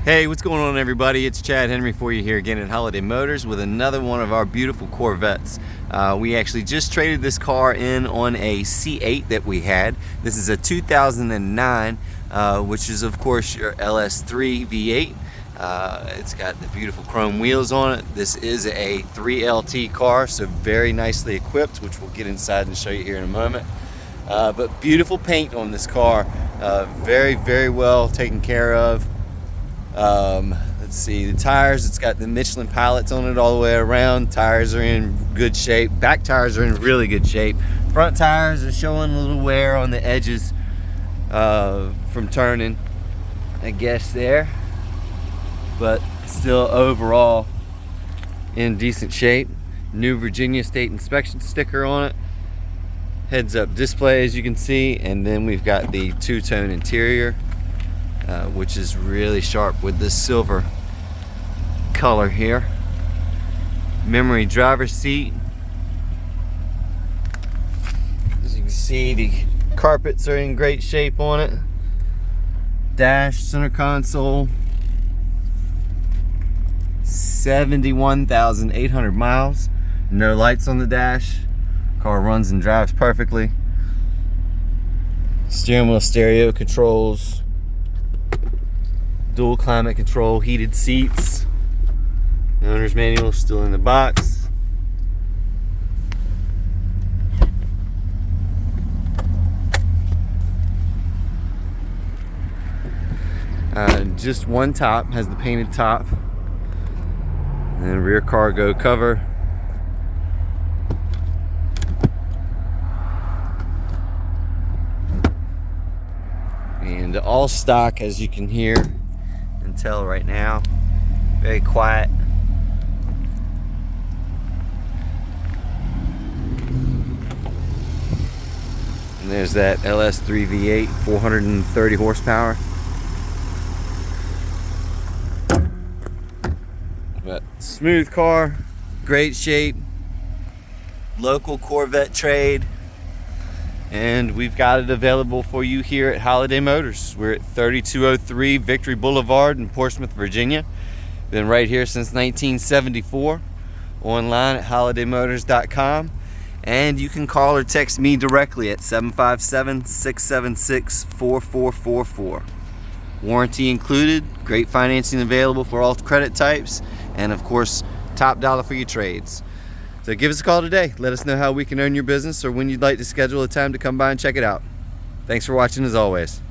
Hey, what's going on, everybody? It's Chad Henry for you here again at Holiday Motors with another one of our beautiful Corvettes. We actually just traded this car in on a C8 that we had. This is a 2009, which is of course your LS3 V8. It's got the beautiful chrome wheels on it. This is a 3LT car, so very nicely equipped, which we'll get inside and show you here in a moment. But beautiful paint on this car, very, very well taken care of. Let's see, the tires, it's got the Michelin pilots on it all the way around. Tires are in good shape. Back tires are in really good shape. Front tires are showing a little wear on the edges from turning, I guess, there, but still overall in decent shape. New Virginia State Inspection sticker on it. Heads up display, as you can see, and then we've got the two-tone interior, which is really sharp with this silver color here. Memory driver's seat. As you can see, the carpets are in great shape on it. Dash, center console. 71,800 miles. No lights on the dash. Car runs and drives perfectly. Steering wheel stereo controls. Dual climate control, heated seats. The owner's manual still in the box. Just one top, has the painted top. And then rear cargo cover. And all stock, as you can hear and tell right now. Very quiet. And there's that LS3 V8, 430 horsepower. But smooth car, great shape, local Corvette trade. And we've got it available for you here at Holiday Motors. We're at 3203 Victory Boulevard in Portsmouth, Virginia. Been right here since 1974. Online at holidaymotors.com. And you can call or text me directly at 757-676-4444. Warranty included, great financing available for all credit types, and of course, top dollar for your trades. So give us a call today. Let us know how we can earn your business or when you'd like to schedule a time to come by and check it out. Thanks for watching as always.